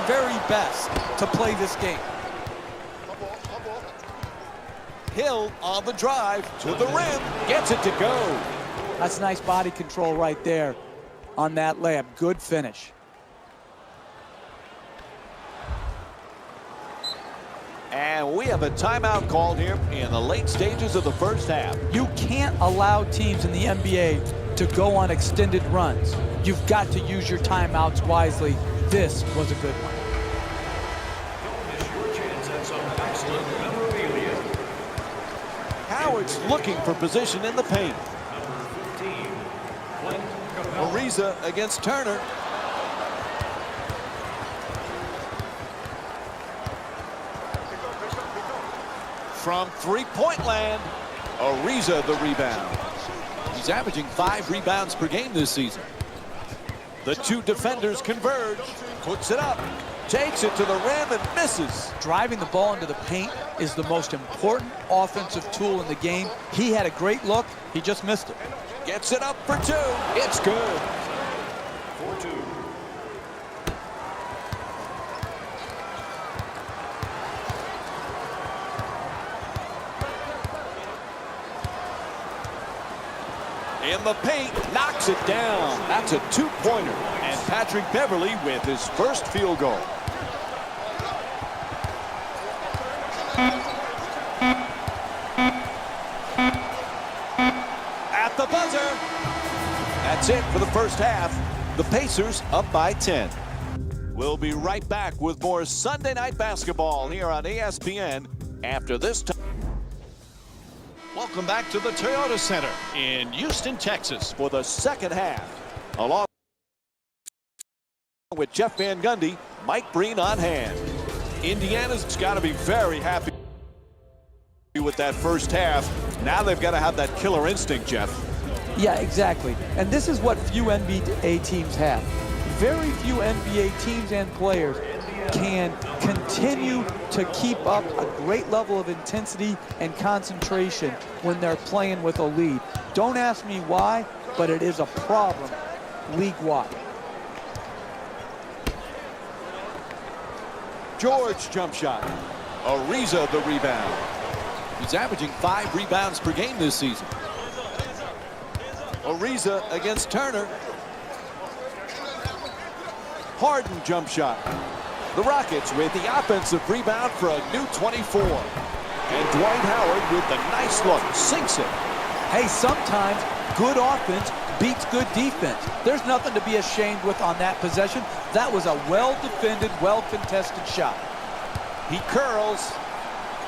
very best to play this game. Hill on the drive to the rim, gets it to go. That's nice body control right there on that layup. Good finish. And we have a timeout called here in the late stages of the first half. You can't allow teams in the NBA to go on extended runs. You've got to use your timeouts wisely. This was a good one. Howard's looking for position in the paint. Ariza against Turner. From three-point land, Ariza the rebound. He's averaging 5 rebounds per game this season. The two defenders converge, puts it up, takes it to the rim and misses. Driving the ball into the paint is the most important offensive tool in the game. He had a great look, he just missed it. Gets it up for 2, it's good. 4-2. In the paint, knocks it down. That's a 2-pointer. And Patrick Beverley with his first field goal. At the buzzer. That's it for the first half. The Pacers up by 10. We'll be right back with more Sunday Night Basketball here on ESPN after this time. Welcome back to the Toyota Center in Houston, Texas for the second half. Along with Jeff Van Gundy, Mike Breen on hand. Indiana's got to be very happy with that first half. Now they've got to have that killer instinct, Jeff. Yeah, exactly. And this is what few NBA teams have. Very few NBA teams and players can continue to keep up a great level of intensity and concentration when they're playing with a lead. Don't ask me why, but it is a problem league-wide. George jump shot. Ariza the rebound. He's averaging 5 rebounds per game this season. Ariza against Turner. Harden jump shot. The Rockets with the offensive rebound for a new 24. And Dwight Howard with the nice look, sinks it. Hey, sometimes good offense beats good defense. There's nothing to be ashamed with on that possession. That was a well-defended, well-contested shot. He curls,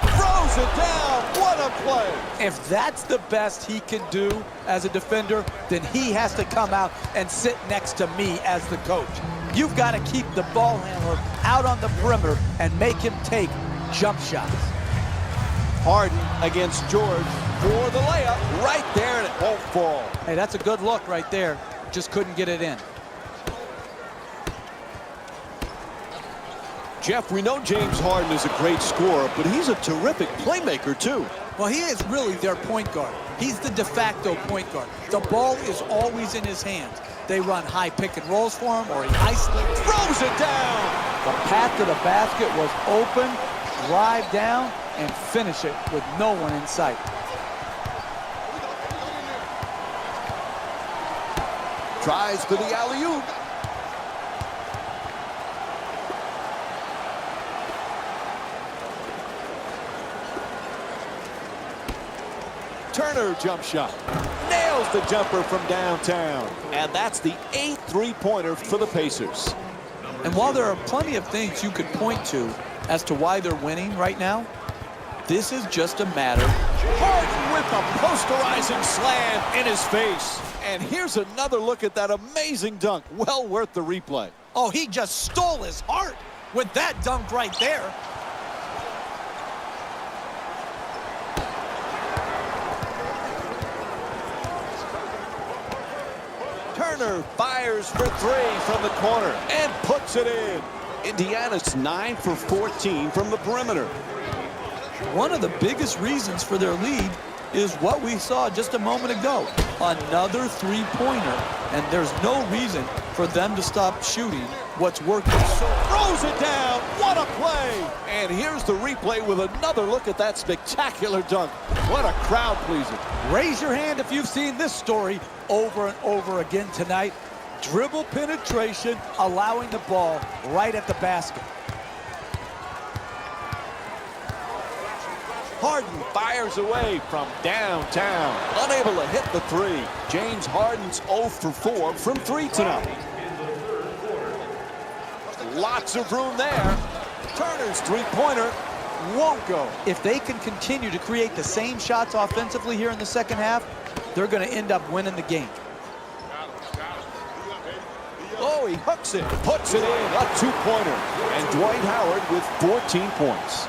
throws it down. What a play. If that's the best he can do as a defender, then he has to come out and sit next to me as the coach. You've got to keep the ball handler out on the perimeter and make him take jump shots. Harden against George for the layup right there, and it won't fall. Hey, that's a good look right there. Just couldn't get it in. Jeff, we know James Harden is a great scorer, but he's a terrific playmaker, too. Well, he is really their point guard. He's the de facto point guard. The ball is always in his hands. They run high pick and rolls for him, or he isolates. Throws it down. The path to the basket was open, drive down, and finish it with no one in sight. Tries for the alley-oop. Turner jump shot. Nails the jumper from downtown. And that's the 8th three-pointer for the Pacers. And while there are plenty of things you could point to as to why they're winning right now, this is just a matter. Harden with a posterizing slam in his face. And here's another look at that amazing dunk. Well worth the replay. Oh, he just stole his heart with that dunk right there. Turner fires for 3 from the corner and puts it in. Indiana's 9 for 14 from the perimeter. One of the biggest reasons for their lead is what we saw just a moment ago. Another three-pointer, and there's no reason for them to stop shooting what's working so. Throws it down. What a play. And here's the replay with another look at that spectacular dunk. What a crowd pleaser. Raise your hand if you've seen this story over and over again tonight. Dribble penetration, allowing the ball right at the basket. Harden fires away from downtown. Unable to hit the three. James Harden's 0 for 4 from 3 tonight. Lots of room there. Turner's three-pointer won't go. If they can continue to create the same shots offensively here in the second half, they're going to end up winning the game. Oh, he hooks it, puts it in, a two-pointer. And Dwight Howard with 14 points.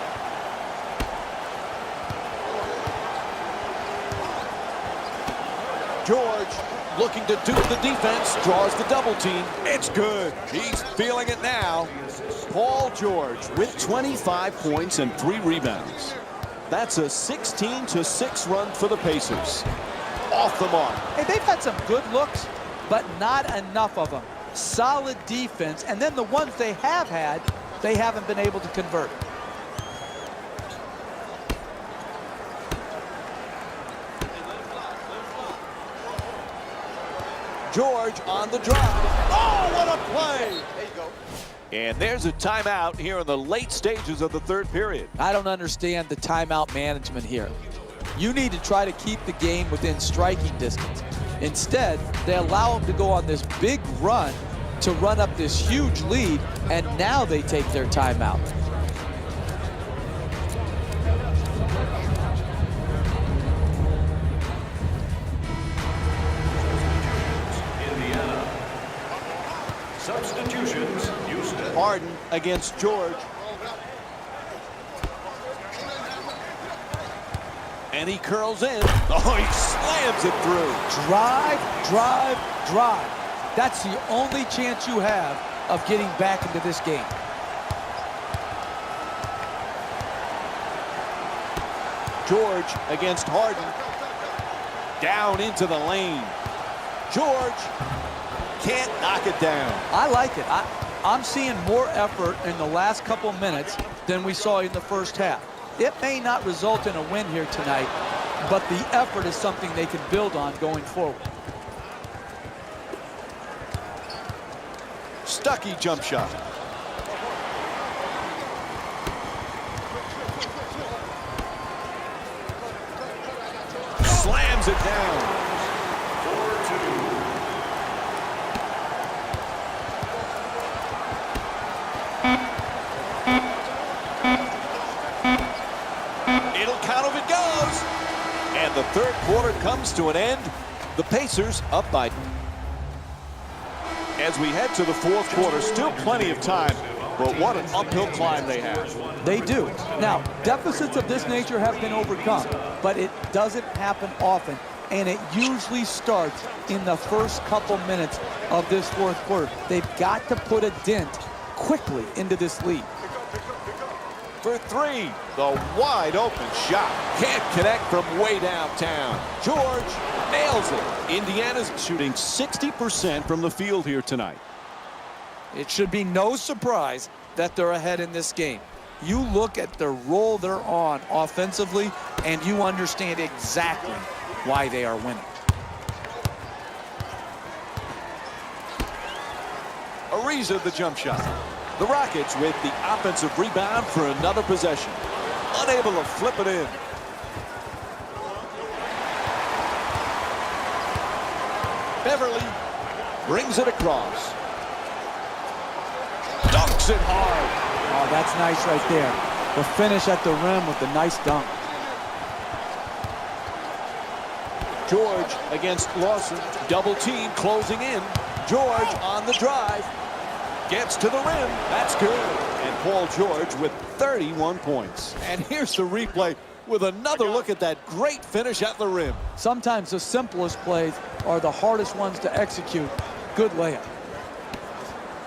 George looking to dupe the defense, draws the double team. It's good. He's feeling it now. Paul George with 25 points and 3 rebounds. That's a 16-6 run for the Pacers. Off the mark. Hey, they've had some good looks, but not enough of them. Solid defense, and then the ones they have had, they haven't been able to convert. George on the drive. Oh, what a play! There you go. And there's a timeout here in the late stages of the third period. I don't understand the timeout management here. You need to try to keep the game within striking distance. Instead, they allow them to go on this big run to run up this huge lead, and now they take their timeout. Substitutions, Houston. Harden against George. And he curls in. Oh, he slams it through. Drive, drive, drive. That's the only chance you have of getting back into this game. George against Harden. Down into the lane. George can't knock it down. I like it. I'm seeing more effort in the last couple minutes than we saw in the first half. It may not result in a win here tonight, but the effort is something they can build on going forward. Stuckey jump shot. Slams it down. 4-2. It'll count if it goes. And the third quarter comes to an end. The Pacers up by. As we head to the fourth quarter, still plenty of time, but what an uphill climb they have. They do. Now, deficits of this nature have been overcome, but it doesn't happen often, and it usually starts in the first couple minutes of this fourth quarter. They've got to put a dent quickly into this lead. For three, the wide open shot. Can't connect from way downtown. George nails it. Indiana's shooting 60% from the field here tonight. It should be no surprise that they're ahead in this game. You look at the role they're on offensively, and you understand exactly why they are winning. Ariza the jump shot. The Rockets with the offensive rebound for another possession. Unable to flip it in. Beverly brings it across. Dunks it hard. Oh, that's nice right there. The finish at the rim with the nice dunk. George against Lawson. Double team closing in. George on the drive. Gets to the rim. That's good. And Paul George with 31 points. And here's the replay with another look at that great finish at the rim. Sometimes the simplest plays are the hardest ones to execute. Good layup.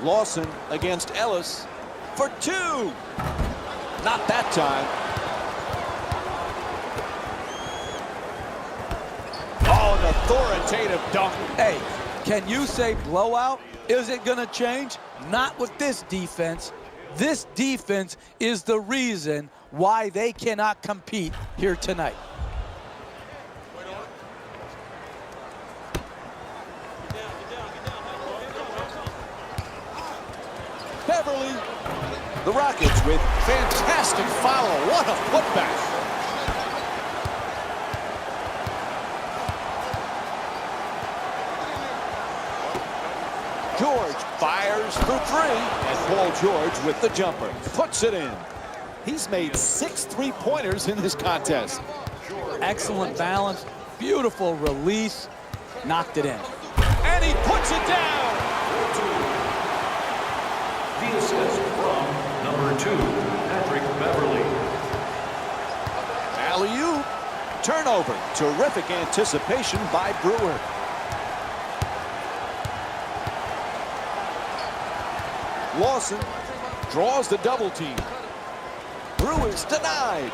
Lawson against Ellis for two. Not that time. Oh, an authoritative dunk. Hey, can you say blowout? Is it going to change? Not with this defense. This defense is the reason why they cannot compete here tonight. Beverly. The Rockets with fantastic follow. What a putback. George fires for three. And Paul George with the jumper. Puts it in. He's made 6 3-pointers in this contest. Excellent balance. Beautiful release. Knocked it in. And he puts it down. The assist from number 2, Patrick Beverly. Alley-oop. Turnover. Terrific anticipation by Brewer. Lawson draws the double team. Brewer's denied.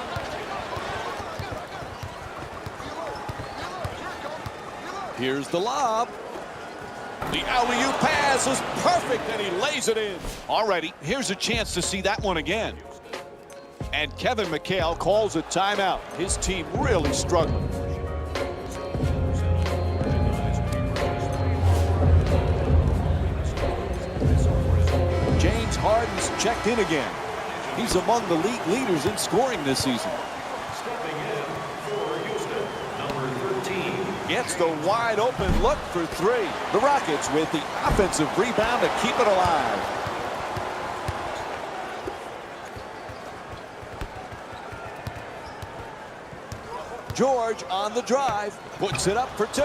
Here's the lob. The alley-oop pass is perfect, and he lays it in. Alrighty, here's a chance to see that one again. And Kevin McHale calls a timeout. His team really struggling. James Harden's checked in again. He's among the league leaders in scoring this season. Stepping in for Houston, number 13. Gets the wide open look for three. The Rockets with the offensive rebound to keep it alive. George on the drive. Puts it up for two.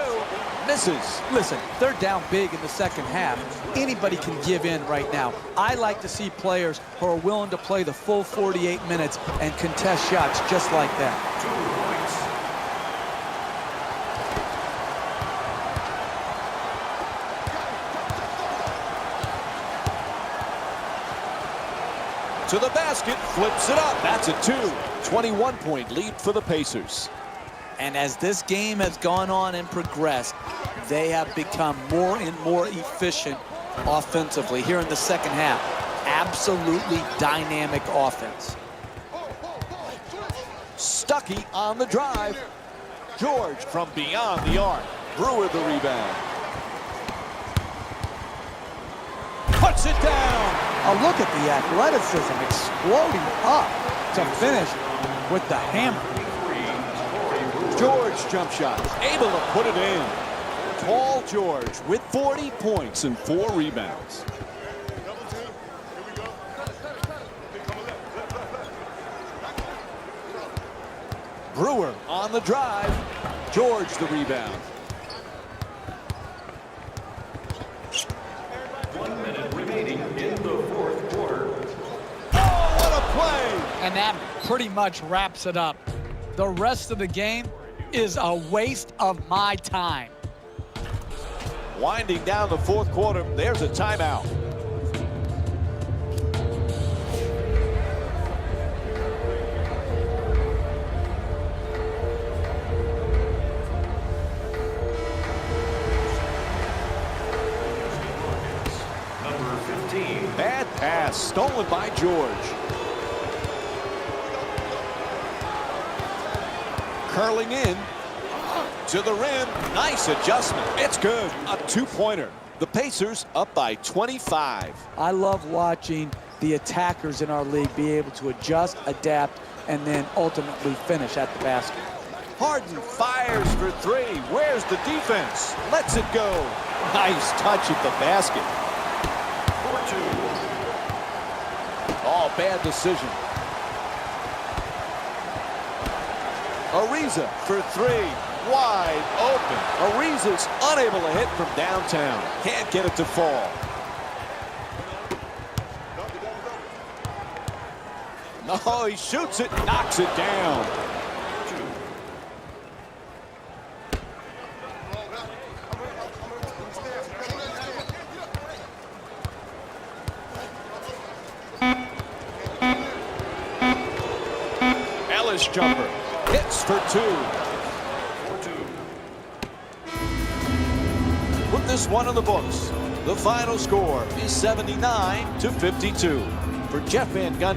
Misses. Listen, they're down big in the second half. Anybody can give in right now. I like to see players who are willing to play the full 48 minutes and contest shots just like that. 2 points. To the basket, flips it up. That's a 21-point lead for the Pacers. And as this game has gone on and progressed, they have become more and more efficient offensively here in the second half. Absolutely dynamic offense. Stuckey on the drive. George from beyond the arc. Brewer the rebound. Puts it down. Oh, look at the athleticism exploding up to finish with the hammer. George jump shot, able to put it in. Paul George with 40 points and 4 rebounds. Brewer on the drive. George the rebound. 1 minute remaining in the fourth quarter. Oh, what a play! And that pretty much wraps it up. The rest of the game is a waste of my time. Winding down the fourth quarter, there's a timeout. Number 15. Bad pass, stolen by George. Curling in to the rim. Nice adjustment. It's good. A 2-pointer. The Pacers up by 25. I love watching the attackers in our league be able to adjust, adapt, and then ultimately finish at the basket. Harden fires for three. Where's the defense? Lets it go. Nice touch at the basket. 4-2. Oh, bad decision. Ariza for three. Wide open. Ariza's unable to hit from downtown. Can't get it to fall. No, he shoots it, knocks it down. Ellis jumper. Hits for two. Put this one in the books. The final score is 79-52. For Jeff Van Gundy.